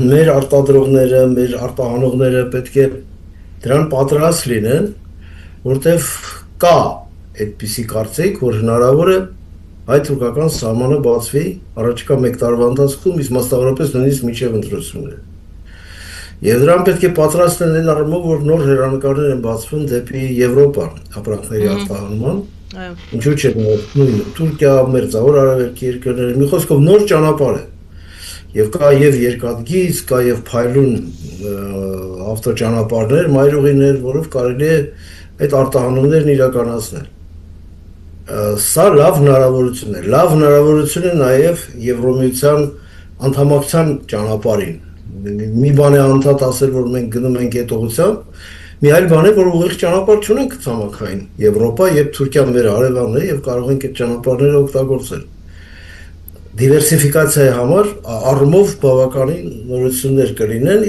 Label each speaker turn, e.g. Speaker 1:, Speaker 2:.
Speaker 1: մեր արտադրողները, մեր արտահանողները պետք է դրան պատրաստ լինեն, որտեվ կա այդպիսի կարծիք, որ հնարավոր է հայ-թուրքական սահմանը բացվի առաջիկա 1 տարվա ընթացքում, իսկ մասնավորապես նույնիսկ մինչև ընտրությունները։ Եվ դրան պետք է պատրաստ լինեն առումով, որ նոր հեռանկարներ են բացվում դեպի Եվրոպա ապրանքների արտահանման։ Ինչու՞ չէ, նույն Թուրքիա, Մերձավոր Արևելքի երկրները, մի խոսքով նոր ճանապարհ է։ Եվ կա եւ երկաթգիծ, կա եւ փայլուն ավտոճանապարհներ, մայրուղիներ, որով կարելի է այդ արտահանումներն իրականացնել։ Սա լավ հնարավորություն է։ Լավ հնարավորություն է նաեւ Եվրոմիության անդամակցության ճանապարհին։ Մի բան է անդադ ասել, որ մենք գնում ենք այդ ուղղությամբ, մի այլ բան է, որ ուղիղ ճանապարհ չունենք ցամաքային Եվրոպա եւ Թուրքիան մեր հարևանն է եւ կարող ենք այդ ճանապարհները օգտագործել։ Դիվերսիֆիկացիայի համար առումով բավականին նորություններ կլինեն